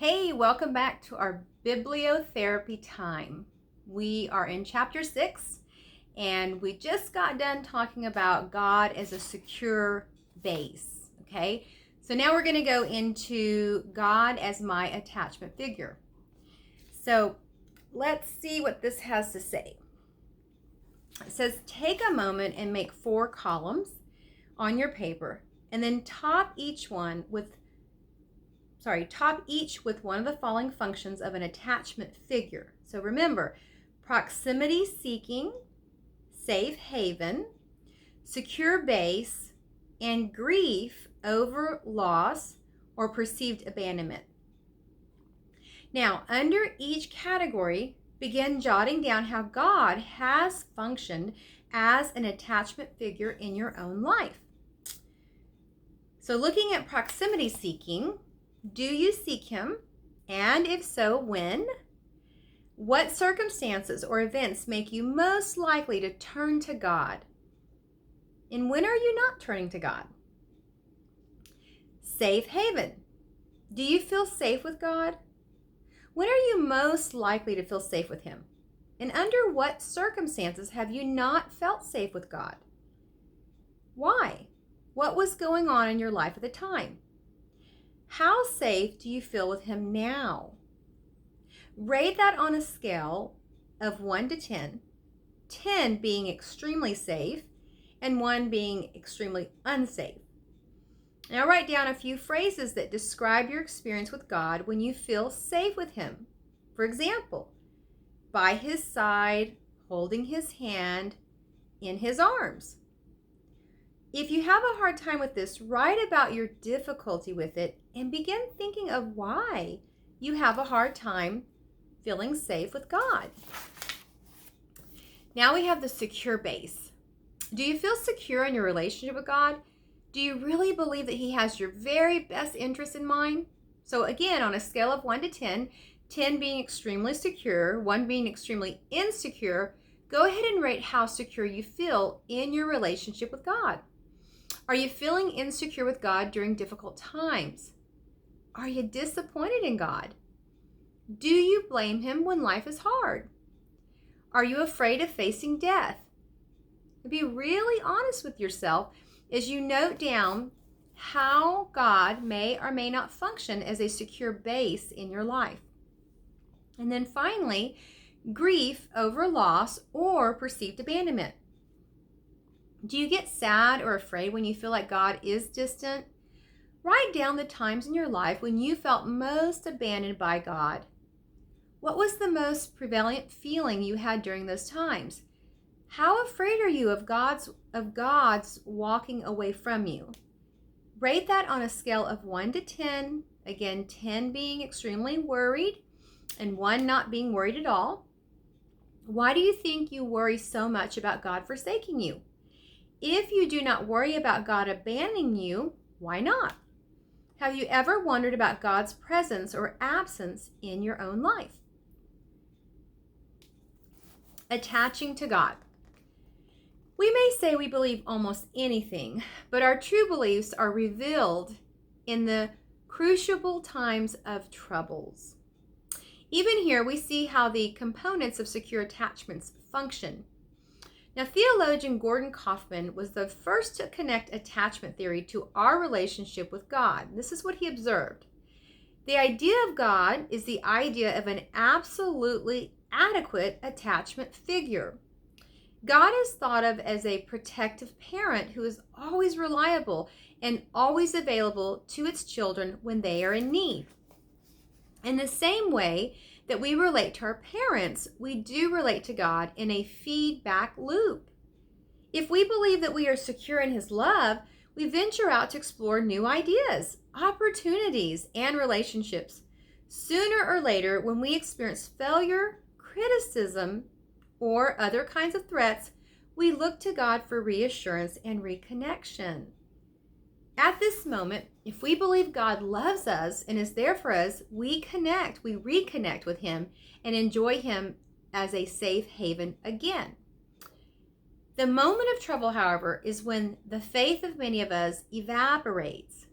Hey, welcome back to our bibliotherapy time. We are in chapter 6, and we just got done talking about God as a secure base. Okay, so now we're going to go into God as my attachment figure. So let's see what this has to say. It says, take a moment and make 4 columns on your paper, and then top each with one of the following functions of an attachment figure. So remember, proximity seeking, safe haven, secure base, and grief over loss or perceived abandonment. Now, under each category, begin jotting down how God has functioned as an attachment figure in your own life. So looking at proximity seeking, do you seek him? And if so, when? What circumstances or events make you most likely to turn to God? And when are you not turning to God? Safe haven. Do you feel safe with God? When are you most likely to feel safe with him? And under what circumstances have you not felt safe with God? Why? What was going on in your life at the time? How safe do you feel with him now? Rate that on a scale of 1 to 10, 10 being extremely safe and 1 being extremely unsafe. Now write down a few phrases that describe your experience with God when you feel safe with him. For example, by his side, holding his hand, in his arms. If you have a hard time with this, write about your difficulty with it and begin thinking of why you have a hard time feeling safe with God. Now we have the secure base. Do you feel secure in your relationship with God? Do you really believe that he has your very best interest in mind? So again, on a scale of 1 to 10, 10 being extremely secure, 1 being extremely insecure, go ahead and rate how secure you feel in your relationship with God. Are you feeling insecure with God during difficult times? Are you disappointed in God? Do you blame him when life is hard? Are you afraid of facing death? Be really honest with yourself as you note down how God may or may not function as a secure base in your life. And then finally, grief over loss or perceived abandonment. Do you get sad or afraid when you feel like God is distant? Write down the times in your life when you felt most abandoned by God. What was the most prevalent feeling you had during those times? How afraid are you of God's walking away from you? Rate that on a scale of 1 to 10, again, 10 being extremely worried and 1 not being worried at all. Why do you think you worry so much about God forsaking you? If you do not worry about God abandoning you, why not? Have you ever wondered about God's presence or absence in your own life? Attaching to God. We may say we believe almost anything, but our true beliefs are revealed in the crucible times of troubles. Even here, we see how the components of secure attachments function. Now, theologian Gordon Kaufman was the first to connect attachment theory to our relationship with God. This is what he observed. The idea of God is the idea of an absolutely adequate attachment figure. God is thought of as a protective parent who is always reliable and always available to its children when they are in need. In the same way that we relate to our parents, we do relate to God in a feedback loop. If we believe that we are secure in his love, we venture out to explore new ideas, opportunities, and relationships. Sooner or later, when we experience failure, criticism, or other kinds of threats, we look to God for reassurance and reconnection. At this moment, if we believe God loves us and is there for us, we reconnect with him and enjoy him as a safe haven again. The moment of trouble, however, is when the faith of many of us evaporates.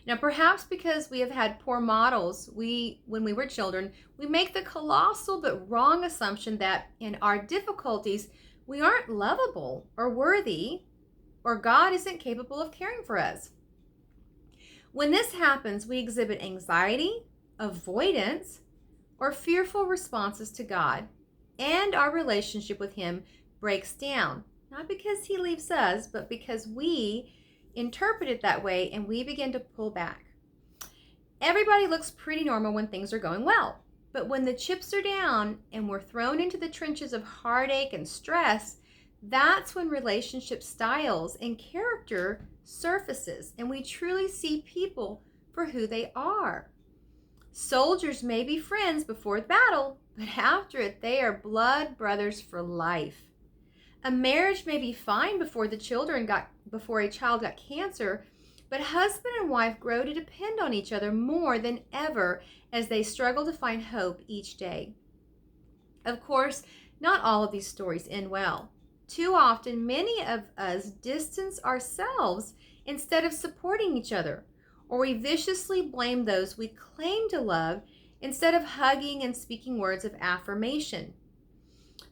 Now, perhaps because we have had poor models, when we were children, we make the colossal but wrong assumption that in our difficulties, we aren't lovable or worthy, or God isn't capable of caring for us. When this happens, we exhibit anxiety, avoidance, or fearful responses to God, and our relationship with Him breaks down, not because He leaves us, but because we interpret it that way and we begin to pull back. Everybody looks pretty normal when things are going well, but when the chips are down and we're thrown into the trenches of heartache and stress, that's when relationship styles and character surfaces and we truly see people for who they are. Soldiers may be friends before the battle, but after it, they are blood brothers for life. A marriage may be fine before a child got cancer, but husband and wife grow to depend on each other more than ever as they struggle to find hope each day. Of course, not all of these stories end well. Too often, many of us distance ourselves instead of supporting each other, or we viciously blame those we claim to love instead of hugging and speaking words of affirmation.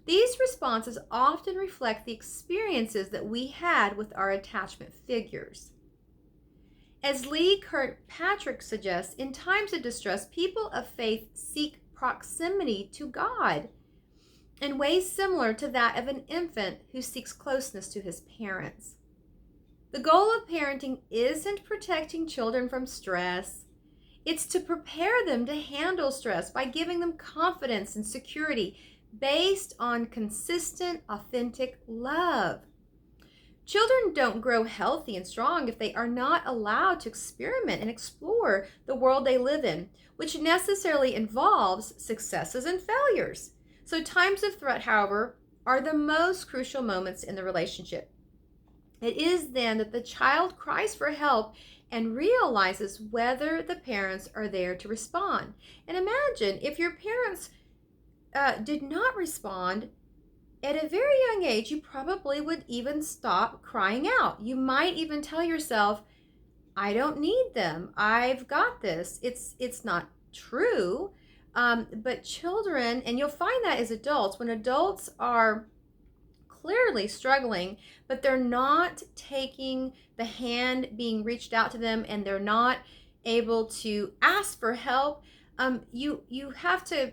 These responses often reflect the experiences that we had with our attachment figures. As Lee Kirkpatrick suggests, in times of distress, people of faith seek proximity to God in ways similar to that of an infant who seeks closeness to his parents. The goal of parenting isn't protecting children from stress. It's to prepare them to handle stress by giving them confidence and security based on consistent, authentic love. Children don't grow healthy and strong if they are not allowed to experiment and explore the world they live in, which necessarily involves successes and failures. So times of threat, however, are the most crucial moments in the relationship. It is then that the child cries for help and realizes whether the parents are there to respond. And imagine if your parents did not respond at a very young age, you probably would even stop crying out. You might even tell yourself, I don't need them. I've got this. It's not true. But children, and you'll find that as adults, when adults are clearly struggling, but they're not taking the hand being reached out to them and they're not able to ask for help, you have to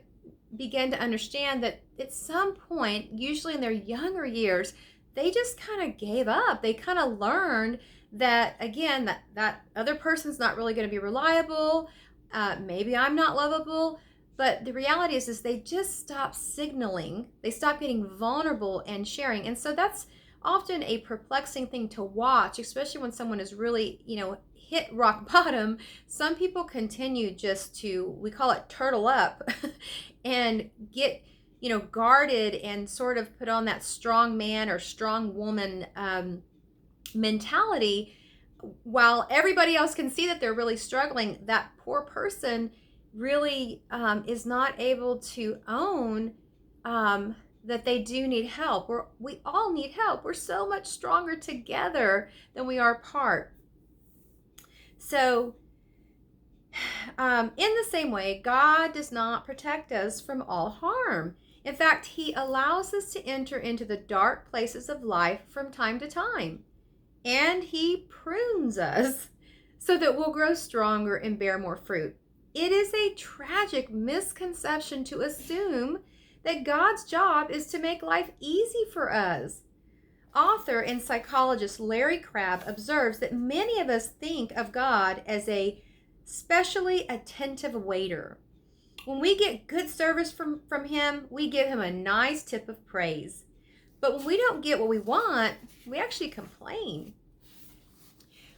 begin to understand that at some point, usually in their younger years, they just kind of gave up. They kind of learned that, again, that other person's not really going to be reliable. Maybe I'm not lovable. But the reality is they just stop signaling. They stop getting vulnerable and sharing. And so that's often a perplexing thing to watch, especially when someone is really, hit rock bottom. Some people continue just to, we call it turtle up, and get, guarded and sort of put on that strong man or strong woman mentality. While everybody else can see that they're really struggling, that poor person really is not able to own that they do need help. We all need help. We're so much stronger together than we are apart. So in the same way, God does not protect us from all harm. In fact, He allows us to enter into the dark places of life from time to time. And He prunes us so that we'll grow stronger and bear more fruit. It is a tragic misconception to assume that God's job is to make life easy for us. Author and psychologist Larry Crabb observes that many of us think of God as a specially attentive waiter. When we get good service from Him, we give Him a nice tip of praise. But when we don't get what we want, we actually complain.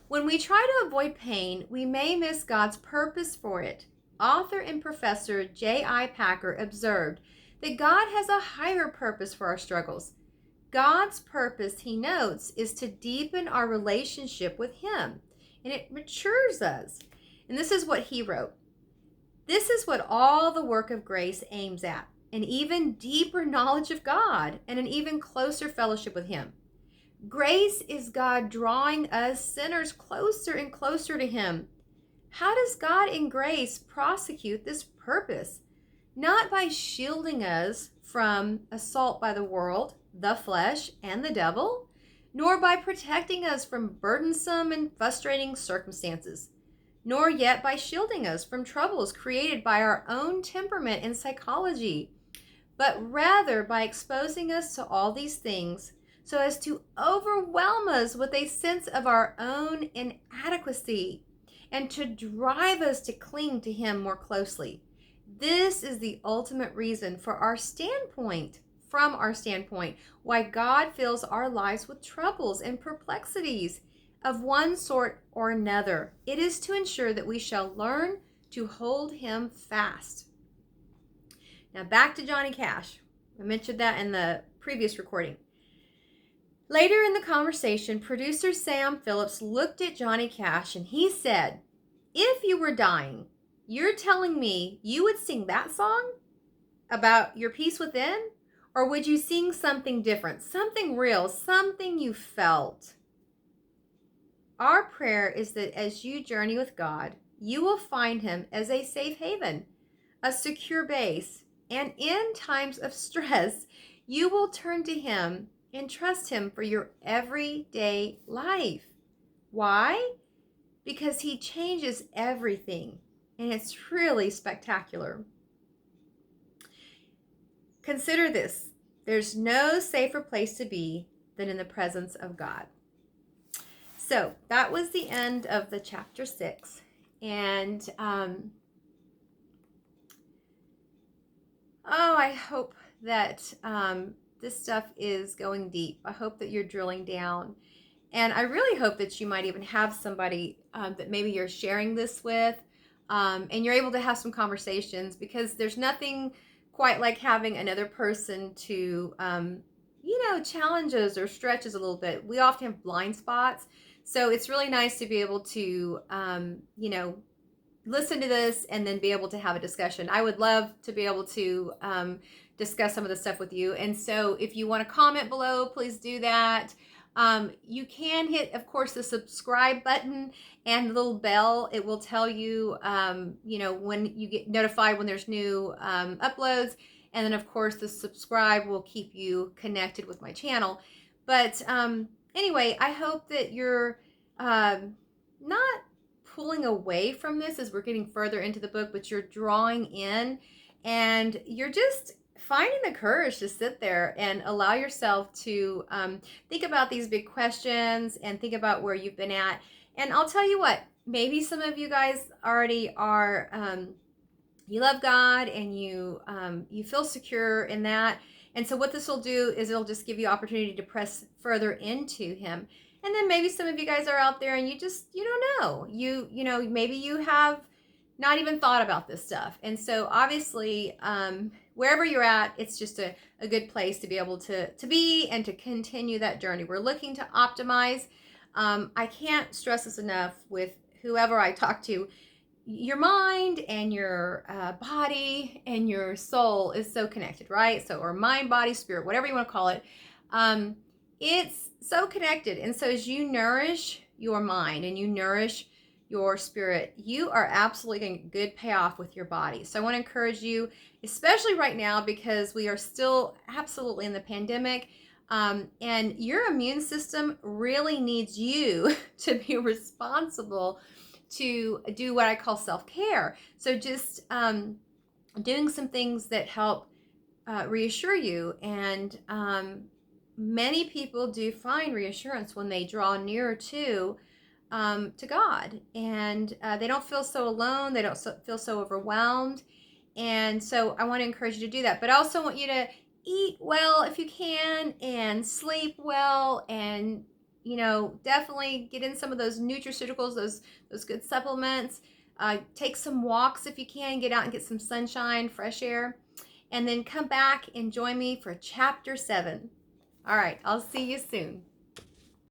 When we try to avoid pain, we may miss God's purpose for it. Author and professor J.I. Packer observed that God has a higher purpose for our struggles. God's purpose, he notes, is to deepen our relationship with Him, and it matures us. And this is what he wrote. This is what all the work of grace aims at, an even deeper knowledge of God and an even closer fellowship with Him. Grace is God drawing us sinners closer and closer to Him. How does God in grace prosecute this purpose? Not by shielding us from assault by the world, the flesh, and the devil, nor by protecting us from burdensome and frustrating circumstances, nor yet by shielding us from troubles created by our own temperament and psychology, but rather by exposing us to all these things so as to overwhelm us with a sense of our own inadequacy and to drive us to cling to Him more closely. This is the ultimate reason from our standpoint, why God fills our lives with troubles and perplexities of one sort or another. It is to ensure that we shall learn to hold Him fast. Now back to Johnny Cash. I mentioned that in the previous recording. Later in the conversation, producer Sam Phillips looked at Johnny Cash and he said, "If you were dying, you're telling me you would sing that song about your peace within? Or would you sing something different, something real, something you felt?" Our prayer is that as you journey with God, you will find Him as a safe haven, a secure base, and in times of stress, you will turn to Him and trust Him for your everyday life. Why? Because He changes everything, and it's really spectacular. Consider this: there's no safer place to be than in the presence of God. So that was the end of the chapter 6. And I hope that this stuff is going deep. I hope that you're drilling down. And I really hope that you might even have somebody that maybe you're sharing this with, and you're able to have some conversations, because there's nothing quite like having another person to, challenge us or stretch us a little bit. We often have blind spots. So it's really nice to be able to, listen to this and then be able to have a discussion. I would love to be able to discuss some of the stuff with you. And so if you want to comment below, please do that. You can hit, of course, the subscribe button and the little bell. It will tell you, when you get notified when there's new uploads. And then, of course, the subscribe will keep you connected with my channel. But anyway, I hope that you're not pulling away from this as we're getting further into the book, but you're drawing in, and you're just finding the courage to sit there and allow yourself to think about these big questions and think about where you've been at. And I'll tell you what, maybe some of you guys already are, you love God and you feel secure in that. And so what this will do is it'll just give you opportunity to press further into Him. And then maybe some of you guys are out there and you don't know. Maybe you have not even thought about this stuff. And so obviously, wherever you're at, it's just a good place to be able to be and to continue that journey. We're looking to optimize. I can't stress this enough with whoever I talk to. Your mind and your body and your soul is so connected, right? So, or mind, body, spirit, whatever you want to call it. It's so connected. And so as you nourish your mind and you nourish your spirit, you are absolutely getting good payoff with your body. So I want to encourage you, especially right now, because we are still absolutely in the pandemic, and your immune system really needs you to be responsible to do what I call self-care. So just doing some things that help reassure you. And many people do find reassurance when they draw nearer to God, and they don't feel so alone. They don't feel so overwhelmed. And so I want to encourage you to do that. But I also want you to eat well if you can, and sleep well, and definitely get in some of those nutraceuticals, those good supplements. Take some walks if you can. Get out and get some sunshine, fresh air, and then come back and join me for chapter 7. All right, I'll see you soon.